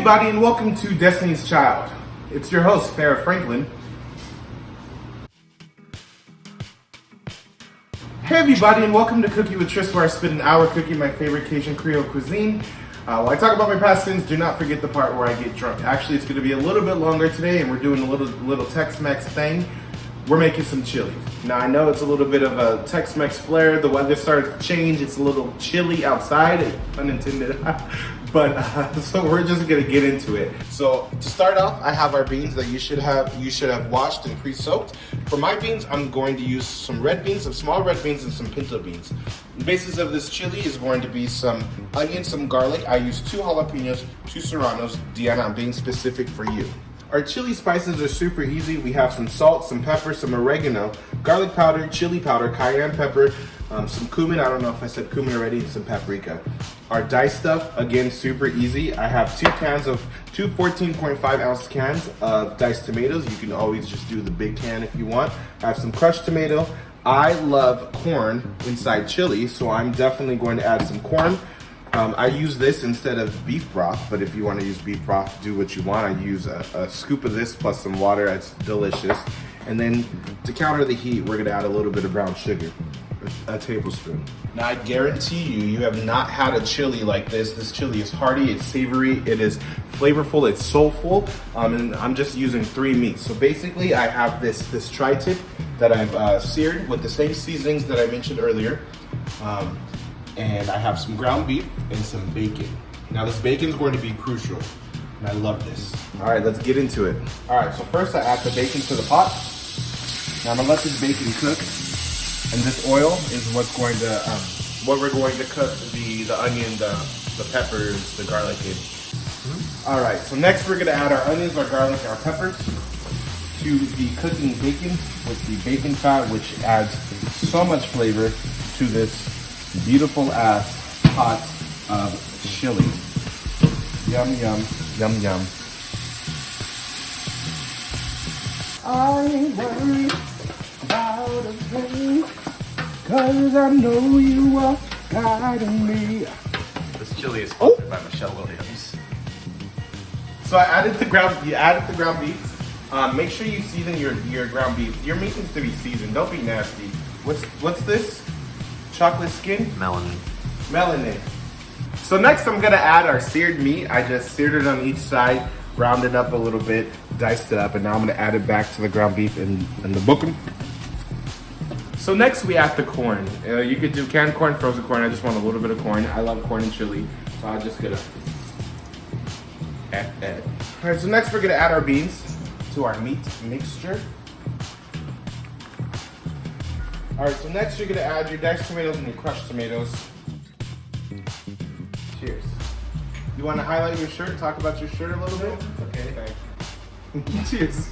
everybody, and welcome to Destiny's Child. It's your host, Farrah Franklin. Hey everybody, and welcome to Cookie with Tris, where I spend an hour cooking my favorite Cajun Creole cuisine. While I talk about my past sins, do not forget the part where I get drunk. Actually, it's going to be a little bit longer today, and we're doing a little Tex-Mex thing. We're making some chili. Now, I know it's a little bit of a Tex-Mex flair. The weather started to change. It's a little chilly outside, unintended. But so we're just gonna get into it. So to start off, I have our beans that you should have washed and pre-soaked. For my beans, I'm going to use some red beans, some small red beans, and some pinto beans. The basis of this chili is going to be some onion, some garlic. I use 2 jalapenos, 2 serranos. Deanna, I'm being specific for you. Our chili spices are super easy. We have some salt, some pepper, some oregano, garlic powder, chili powder, cayenne pepper, some cumin. I don't know if I said cumin already, and some paprika. Our diced stuff, again, super easy. I have 2 14.5 ounce cans of diced tomatoes. You can always just do the big can if you want. I have some crushed tomato. I love corn inside chili, so I'm definitely going to add some corn. I use this instead of beef broth, but if you want to use beef broth, do what you want. I use a scoop of this plus some water. It's delicious. And then to counter the heat, we're going to add a little bit of brown sugar, a tablespoon. Now, I guarantee you have not had a chili like this. This chili is hearty, it's savory, it is flavorful, it's soulful, and I'm just using 3 meats. So basically, I have this tri-tip that I've seared with the same seasonings that I mentioned earlier. And I have some ground beef and some bacon. Now this bacon is going to be crucial, and I love this. All right, let's get into it. All right, so first I add the bacon to the pot. Now I'm gonna let this bacon cook, and this oil is what's going to, what we're going to cook the onion, the peppers, the garlic in. All right, so next we're gonna add our onions, our garlic, our peppers to the cooking bacon with the bacon fat, which adds so much flavor to this beautiful ass pot of chili. Yum, yum, yum, yum. I ain't worried about a thing, 'cause I know you are guiding me. This chili is sponsored by Michelle Williams. So you added the ground beef. Make sure you season your ground beef. Your meat needs to be seasoned. Don't be nasty. What's this? Chocolate skin? Melanin. So next I'm gonna add our seared meat. I just seared it on each side, browned it up a little bit, diced it up, and now I'm gonna add it back to the ground beef and the bookum. So next we add the corn. You could do canned corn, frozen corn. I just want a little bit of corn. I love corn and chili, so I'm just gonna add. All right, so next we're gonna add our beans to our meat mixture. All right, so next you're gonna add your diced tomatoes and your crushed tomatoes. Cheers. You wanna highlight your shirt, talk about your shirt a little bit? Okay. Cheers.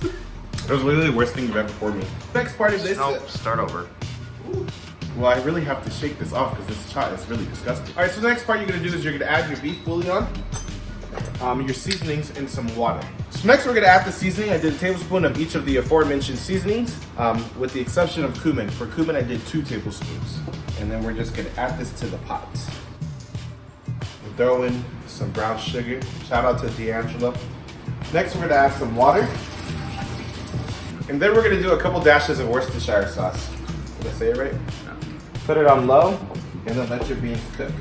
That was literally the worst thing you've ever poured me. Next part of this. Nope, start over. Well, I really have to shake this off because this shot is really disgusting. All right, so the next part you're gonna do is you're gonna add your beef bouillon, your seasonings, and some water. So next we're gonna add the seasoning. I did a tablespoon of each of the aforementioned seasonings, with the exception of cumin. For cumin, I did 2 tablespoons. And then we're just gonna add this to the pot. We'll throw in some brown sugar. Shout out to D'Angelo. Next we're gonna add some water. And then we're gonna do a couple dashes of Worcestershire sauce. Did I say it right? No. Put it on low, and then let your beans cook.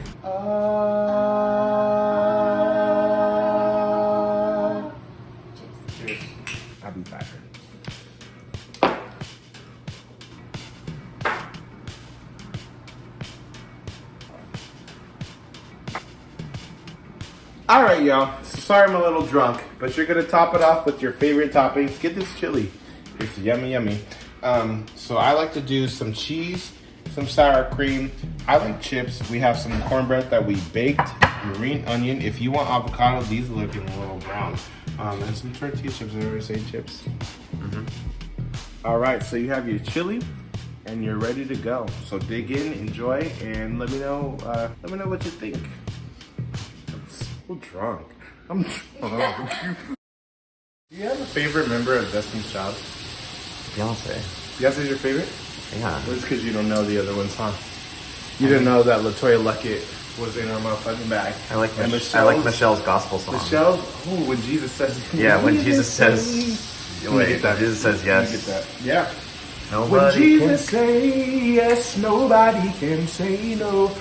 Cheers. I'll be back. All right, y'all. Sorry I'm a little drunk, but you're gonna top it off with your favorite toppings. Get this chili. It's yummy, yummy. So I like to do some cheese, some sour cream. I like chips. We have some cornbread that we baked, green onion. If you want avocado, these are looking a little brown. And some tortilla chips. I already say chips. All right, so you have your chili, and you're ready to go. So dig in, enjoy, and let me know what you think. I'm so drunk. I'm drunk. Do you have a favorite member of Destiny's Child? Beyonce. Beyonce's your favorite? Yeah. Well, it's because you don't know the other ones, huh? You didn't know that LaToya Luckett was in our motherfucking bag. I like And Michelle's gospel song. Michelle, oh, when Jesus says, Yeah, when Jesus says, Let me wait, get that. Jesus says Let me yes. get that. Yeah. When Nobody Jesus say yes, nobody can say no.